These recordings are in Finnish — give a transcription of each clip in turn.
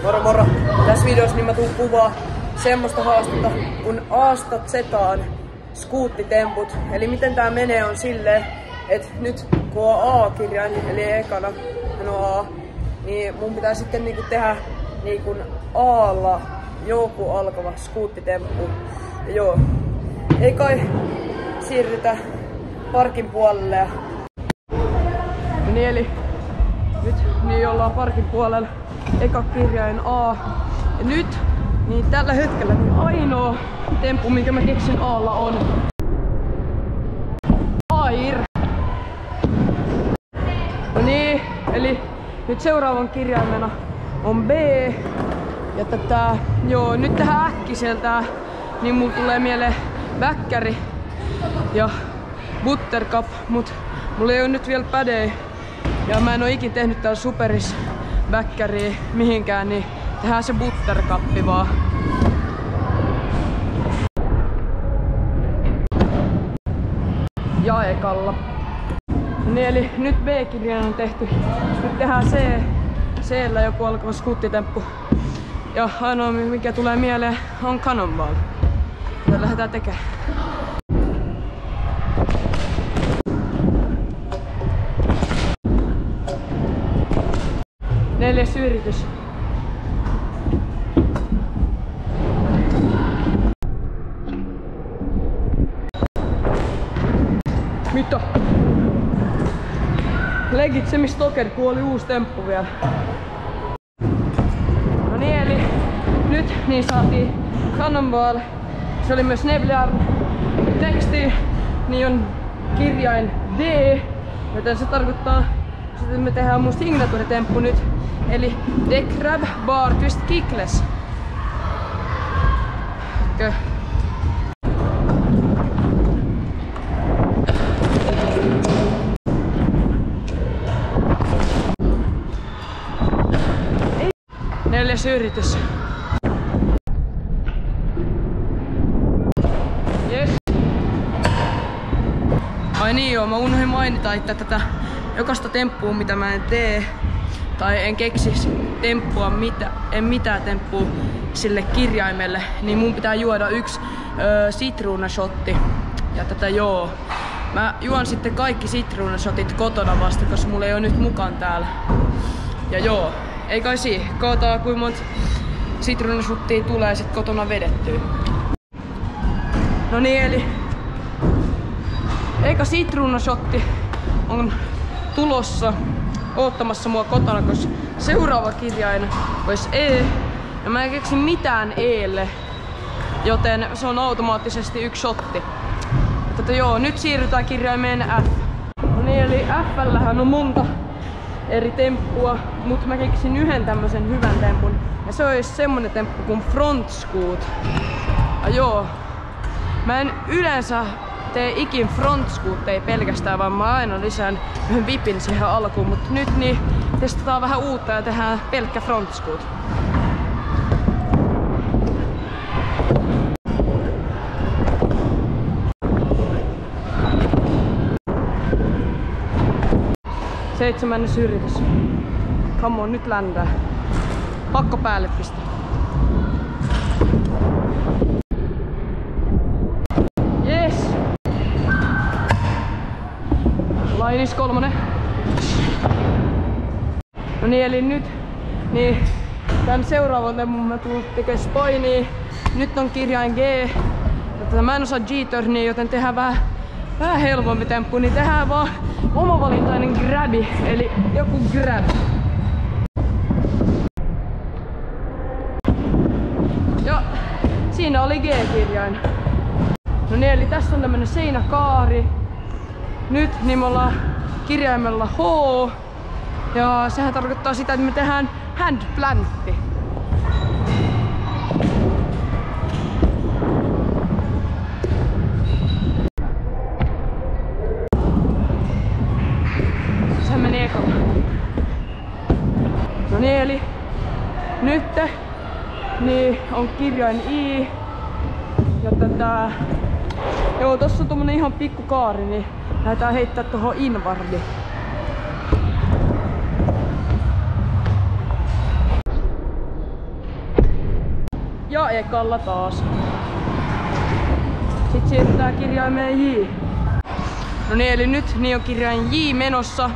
Moro moro! Tässä videossa niin mä tuun kuvaa semmoista haastetta kun A:sta Z:ään skuuttitemput. Eli miten tää menee on silleen, että nyt kun on A-kirjain, eli ekana on A, niin mun pitää sitten niinku tehdä niinku A:lla joku alkava skuuttitemppu. Ja joo, ei kai siirrytä parkin puolelle. Niin eli nyt niin ollaan parkin puolella, eka kirjain A. Ja nyt niin tällä hetkellä niin ainoa temppu minkä mä keksin A:lla on AIR. No niin, eli nyt seuraavan kirjaimena on B. Ja tätä, joo, nyt tähän äkkiseltä niin mulla tulee mieleen väkkäri ja buttercup, mut mulla ei oo nyt vielä pädei. Ja mä en oo ikin tehnyt täällä superis väkkäriä mihinkään, niin tehdään se buttercuppi vaan. Jaekalla. Niin eli nyt B-kirjan on tehty. Nyt tehdään C-llä joku alkava skuuttitemppu. Ja ainoa mikä tulee mieleen on cannonball. Ja lähdetään tekemään. 4. yritys. Mitä? Legitsemi stoker, kun oli uusi temppu vielä. No niin, eli nyt niin saatiin cannonball. Se oli myös Nevliarn. Teksti niin on kirjain D, joten se tarkoittaa, että me tehdään mun signature-temppu nyt. Eli The Crab Bar Twist Kickless. Okay. Neljäs yritys. Yes. Ai niin joo, mä unohdin mainita, että tätä jokaista temppua mitä mä en tee tai en keksi temppua, en mitään temppua sille kirjaimelle, niin mun pitää juoda yksi sitruunashotti. Ja tätä joo. Mä juon sitten kaikki sitruunashotit kotona vasta, koska mulla ei oo nyt mukaan täällä. Ja joo, ei kai kootaan kuinka monta sitruunashottia tulee sit kotona vedettyä. No niin, eli eka sitruunashotti on tulossa oottamassa mua kotona, koska seuraava kirjain olisi E. Ja mä en keksi mitään E:lle, joten se on automaattisesti yksi shotti. Mutta joo, nyt siirrytään kirjaimeen F. No niin, eli F:llähän on monta eri temppua, mutta mä keksin yhden tämmösen hyvän tempun. Ja se olisi semmonen temppu kuin front scoot. Ja joo, mä en yleensä tee ikin front scootteja pelkästään, vaan mä aina lisään yhden vipin siihen alkuun, mutta nyt niin testataan vähän uutta ja tehdään pelkkä front scoot. Seitsemännes yritys. Come on, nyt ländää. Pakko päälle pistää. Yes! Lainis 3. No niin, eli nyt niin tän seuraavan tempun mä tulen tekemään spainia. Nyt on kirjain G. Ja mä en osaa G-turnia, joten tehdään vähän helpompi temppu, niin tehdään vaan omavalintainen grabi, eli joku grab. Ja siinä oli G-kirjain. No niin, eli tässä on tämmönen seinäkaari. Nyt niin me ollaan kirjaimella H. Ja sehän tarkoittaa sitä, että me tehdään handplantti. Se menee ekalla. No niin, eli nyt niin on kirjain I. Ja tätä... Joo, tossa on tommonen ihan pikku kaari, niin lähdetään heittää tuohon invardi. ja ekalla taas. Sitten siirrytään kirjaimeen J. No niin, eli nyt niin on kirjain J menossa.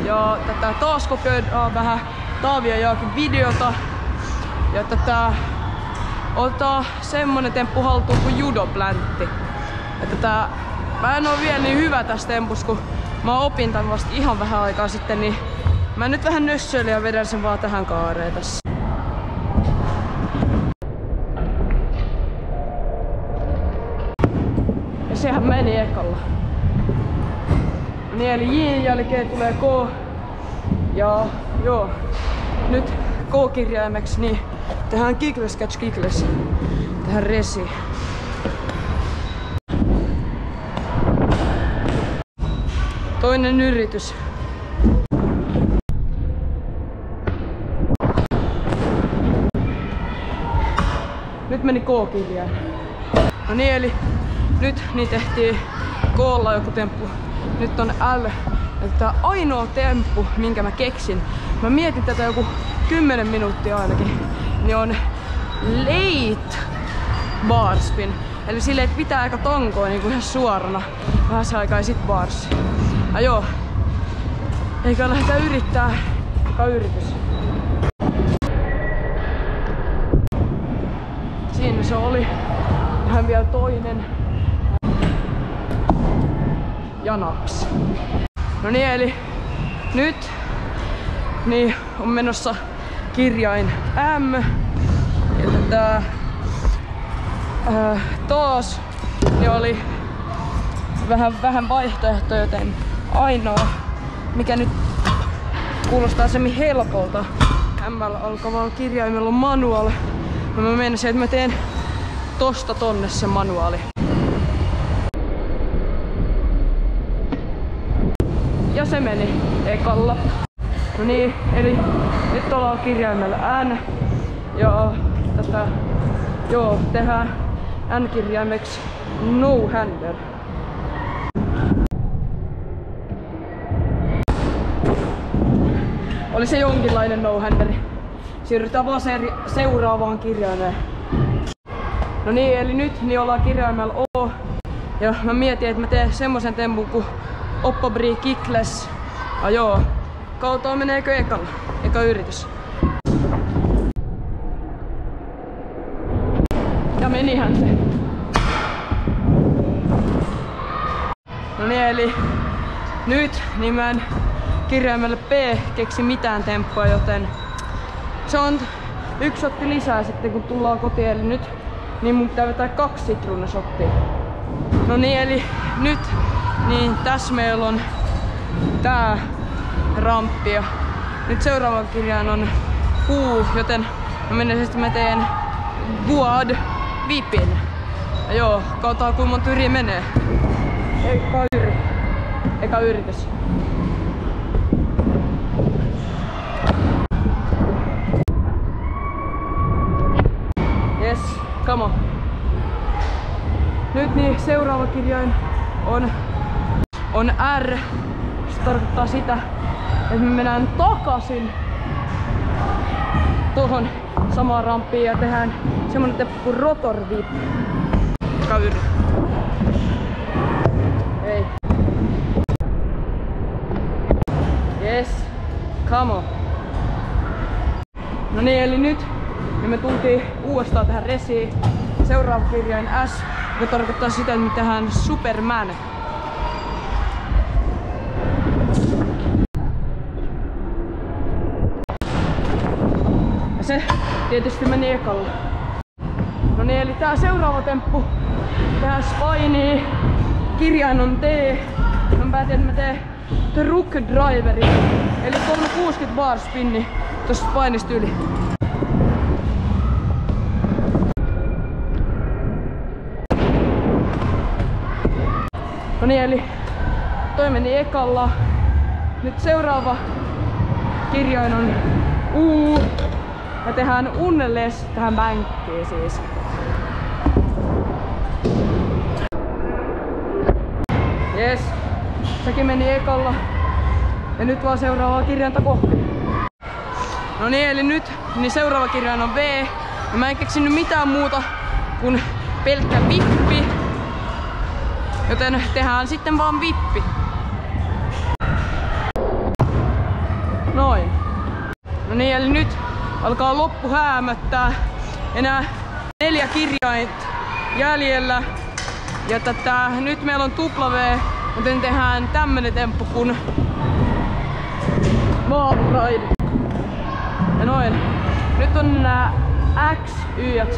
Ja tätä taas kokeillaan vähän Taavi ja Jaakin videota. Ja tätä ottaa semmonen temppu haltuun kuin judopläntti. Ja mä en oo vielä niin hyvä tässä tempussa, kun mä opin tän vasta ihan vähän aikaa sitten, niin mä nyt vähän nössöilin ja vedän sen vaan tähän kaareen tässä. Ja sehän meni ekalla. Niin, eli J:n jälkeen tulee K. Ja joo, nyt K-kirjaimeksi niin tehdään kickles catch kickles. Tehdään resi. Toinen yritys. Nyt meni K-kirjain. No niin, eli nyt niin tehtiin K:lla joku temppu. Nyt on L. Ja tää ainoa temppu, minkä mä keksin. Mä mietin tätä joku 10 minuuttia ainakin. Niin on late bar spin. Eli silleen, että pitää aika tonkoa niinku ihan suorana. Vähän se aikaa ja sit bars. Ja joo. Eikä lähdetä yrittää. Eka yritys. Siinä se oli. Tähän vielä toinen. Ja naps. No niin, eli nyt niin on menossa kirjain M. Ja tätä taas niin oli vähän vaihtoehto, joten ainoa mikä nyt kuulostaa semmin helpolta M alkavalla kirjaimella on manual. Mä meinasin, että mä teen tosta tonne se manuaali. Ja se meni ekalla. No niin, eli nyt ollaan kirjaimella N. Ja tätä joo, tehdään N-kirjaimeksi no-hander. Oli se jonkinlainen no-handeri. Siirrytään vaan seuraavaan kirjaimeen. No niin, eli nyt niin ollaan kirjaimella O. Ja mä mietin, että mä teen semmosen tempun kuin Oppobri kickles. Ja joo, katsotaan meneekö ekalla. Eka yritys. Ja menihän se. No niin, eli nyt niin mä en kirjaimelle P keksi mitään temppua, joten se on yksi shotti lisää sitten kun tullaan kotiin. Eli nyt niin mun pitää vetää 2 sitruunashottia. No niin, eli nyt niin tässä meillä on tää ramppi ja nyt seuraava kirjain on Q, joten mä teen Guad Vipin. Ja joo, katsotaan kuinka monta yriä menee. Eka yritys. Yes, come on. Nyt niin seuraava kirjain on R. Se tarkoittaa sitä, että me mennään takaisin tuohon samaan ramppiin ja tehdään semmonen temppu kuin rotor whip. Eka yritys. Ei. Yes, come on. No niin, eli nyt niin me tultiin uudestaan tähän resiin. Seuraava kirjain S, joka tarkoittaa sitä, että me tehdään Superman. Ja se tietysti meni ekalla. No niin, eli tää seuraava temppu. Tehdään spinea. Kirjain on T. Mä päätin, että mä teen truck driveri. Eli 360 bar spinni tosta spinista yli. No niin, eli toi meni ekalla. Nyt seuraava kirjain on U. Ja tehdään unnelles tähän bänkkiin siis. Yes, sekin meni ekalla. Ja nyt vaan seuraavaa kirjainta kohti. No niin, eli nyt niin seuraava kirjain on V. Ja mä en keksinyt mitään muuta kuin pelkkä vippi. Joten tehdään sitten vaan vippi. Noin. No niin, eli nyt alkaa loppu häämöttää. Enää 4 kirjainta jäljellä. Ja nyt meillä on W, joten tehdään tämmönen temppu kuin Wall-Ride. Ja noin. Nyt on nää X, Y ja Z.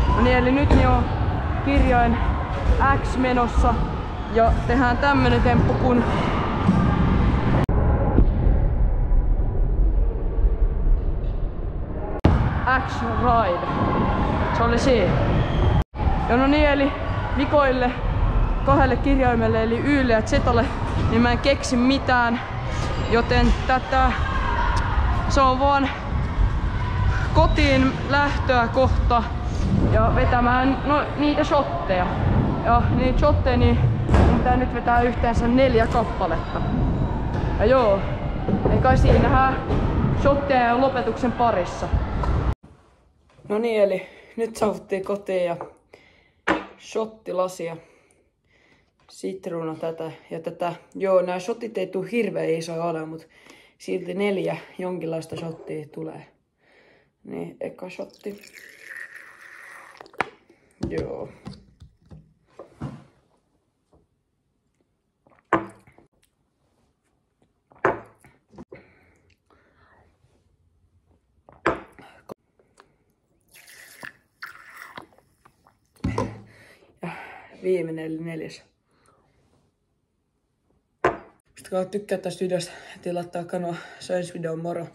No niin, eli nyt on kirjain X menossa. Ja tehdään tämmönen temppu kuin X-Ride. Se oli se. Ja no niin, eli vikoille 2 kirjaimelle eli Ylle ja Zlle, niin mä en keksi mitään. Joten se on kotiin lähtöä kohta ja vetämään niitä shotteja. Ja niitä shotteja niin mun pitää nyt vetää yhteensä 4 kappaletta. Ja joo, ei kai siinähän shotteja ja lopetuksen parissa. No niin, eli nyt saavuttiin kotiin ja shottilasia. Sitruuna tätä ja tätä. Joo, nämä shotit ei tule hirveän isoja ole, mutta silti 4 jonkinlaista shottia tulee. Niin, eka shotti. Joo. Ja viimeinen eli 4. Jos tykkää tästä videosta, heti laittaa kanava. Se on ensi video, moro!